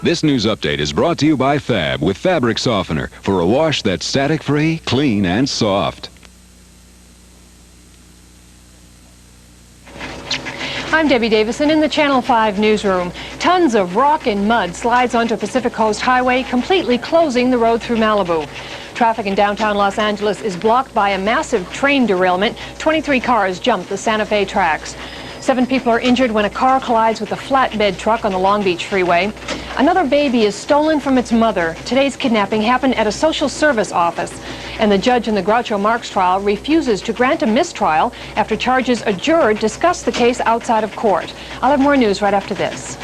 This news update is brought to you by Fab with fabric softener for a wash that's static-free, clean, and soft. I'm Debbie Davison in the Channel 5 newsroom. Tons of rock and mud slides onto Pacific Coast Highway, completely closing the road through Malibu. Traffic in downtown Los Angeles is blocked by a massive train derailment. 23 cars jumped the Santa Fe tracks. 7 people are injured when a car collides with a flatbed truck on the Long Beach freeway. Another baby is stolen from its mother. Today's kidnapping happened at a social service office. And the judge in the Groucho Marx trial refuses to grant a mistrial after charges a juror discussed the case outside of court. I'll have more news right after this.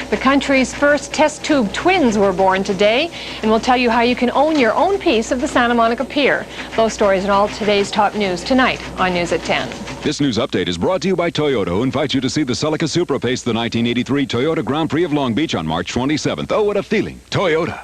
The country's first test tube twins were born today, and we'll tell you how you can own your own piece of the Santa Monica Pier. Those stories and all today's top news tonight on News at 10. This news update is brought to you by Toyota, who invites you to see the Celica Supra Pace, the 1983 Toyota Grand Prix of Long Beach on March 27th. Oh, what a feeling. Toyota.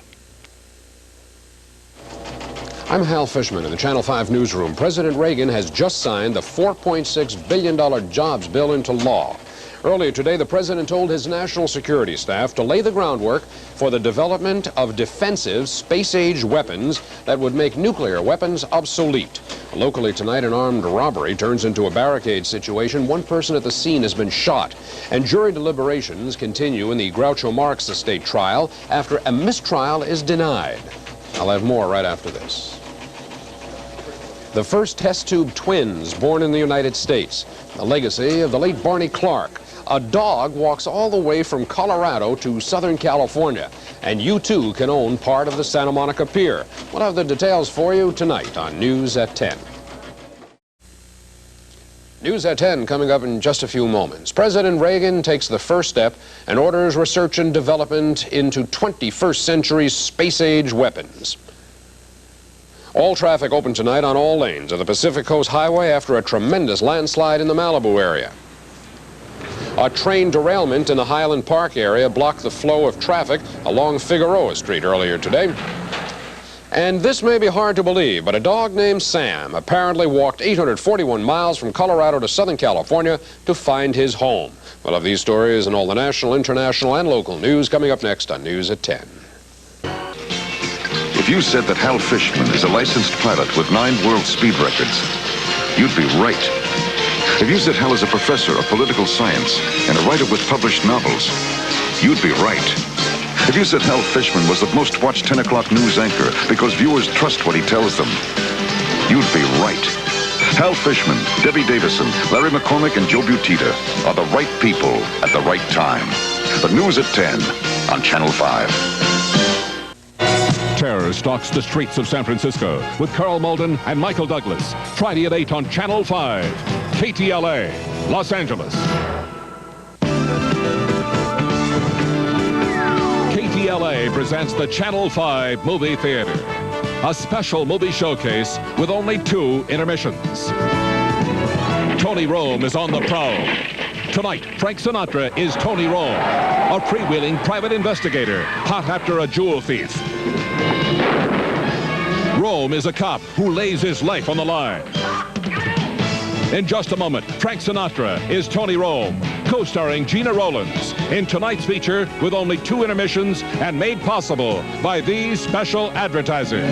I'm Hal Fishman in the Channel 5 newsroom. President Reagan has just signed the $4.6 billion jobs bill into law. Earlier today, the president told his national security staff to lay the groundwork for the development of defensive space-age weapons that would make nuclear weapons obsolete. Locally tonight, an armed robbery turns into a barricade situation. One person at the scene has been shot. And jury deliberations continue in the Groucho Marx estate trial after a mistrial is denied. I'll have more right after this. The first test tube twins born in the United States, the legacy of the late Barney Clark. A dog walks all the way from Colorado to Southern California, and you too can own part of the Santa Monica Pier. We'll have the details for you tonight on News at 10. News at 10 coming up in just a few moments. President Reagan takes the first step and orders research and development into 21st century space-age weapons. All traffic open tonight on all lanes of the Pacific Coast Highway after a tremendous landslide in the Malibu area. A train derailment in the Highland Park area blocked the flow of traffic along Figueroa Street earlier today. And this may be hard to believe, but a dog named Sam apparently walked 841 miles from Colorado to Southern California to find his home. We'll have these stories and all the national, international, and local news coming up next on News at 10. If you said that Hal Fishman is a licensed pilot with 9 world speed records, you'd be right. If you said Hal is a professor of political science and a writer with published novels, you'd be right. If you said Hal Fishman was the most watched 10 o'clock news anchor because viewers trust what he tells them, you'd be right. Hal Fishman, Debbie Davison, Larry McCormick, and Joe Butita are the right people at the right time. The News at 10 on Channel 5. Terror stalks the streets of San Francisco with Carl Malden and Michael Douglas. Friday at 8 on Channel 5. KTLA, Los Angeles. KTLA presents the Channel 5 Movie Theater. A special movie showcase with only 2 intermissions. Tony Rome is on the prowl. Tonight, Frank Sinatra is Tony Rome, a freewheeling private investigator, hot after a jewel thief. Rome is a cop who lays his life on the line. In just a moment, Frank Sinatra is Tony Rome, co-starring Gina Rowlands in tonight's feature with only 2 intermissions and made possible by these special advertisers.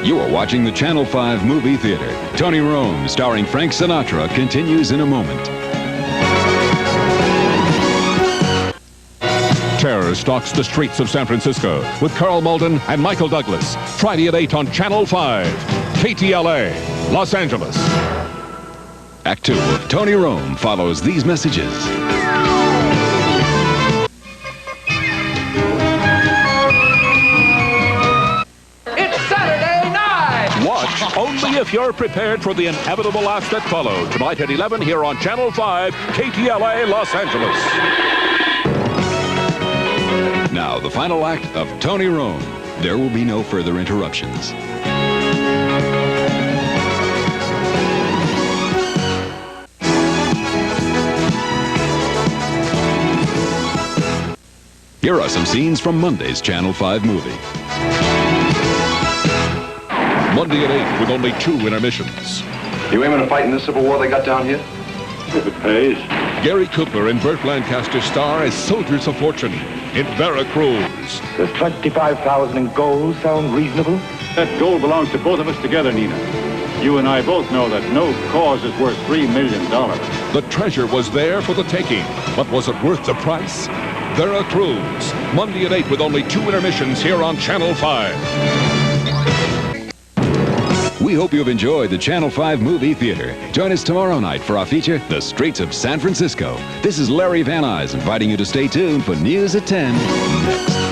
You are watching the Channel 5 Movie Theater. Tony Rome, starring Frank Sinatra, continues in a moment. Terror stalks the streets of San Francisco with Carl Malden and Michael Douglas. Friday at 8 on Channel 5. KTLA, Los Angeles. Act 2 of Tony Rome follows these messages. It's Saturday night! Watch only if you're prepared for the inevitable acts that follow. Tonight at 11 here on Channel 5, KTLA, Los Angeles. Now, the final act of Tony Rome. There will be no further interruptions. Here are some scenes from Monday's Channel 5 movie. Monday at 8 with only 2 intermissions. You aiming to fight in this civil war they got down here? If it pays. Gary Cooper and Burt Lancaster star as soldiers of fortune in Veracruz. Does 25,000 in gold sound reasonable? That gold belongs to both of us together, Nina. You and I both know that no cause is worth $3 million. The treasure was there for the taking, but was it worth the price? Veracruz, Monday at 8 with only 2 intermissions here on Channel 5. We hope you've enjoyed the Channel 5 Movie Theater. Join us tomorrow night for our feature, The Streets of San Francisco. This is Larry Van Nuys inviting you to stay tuned for News at 10.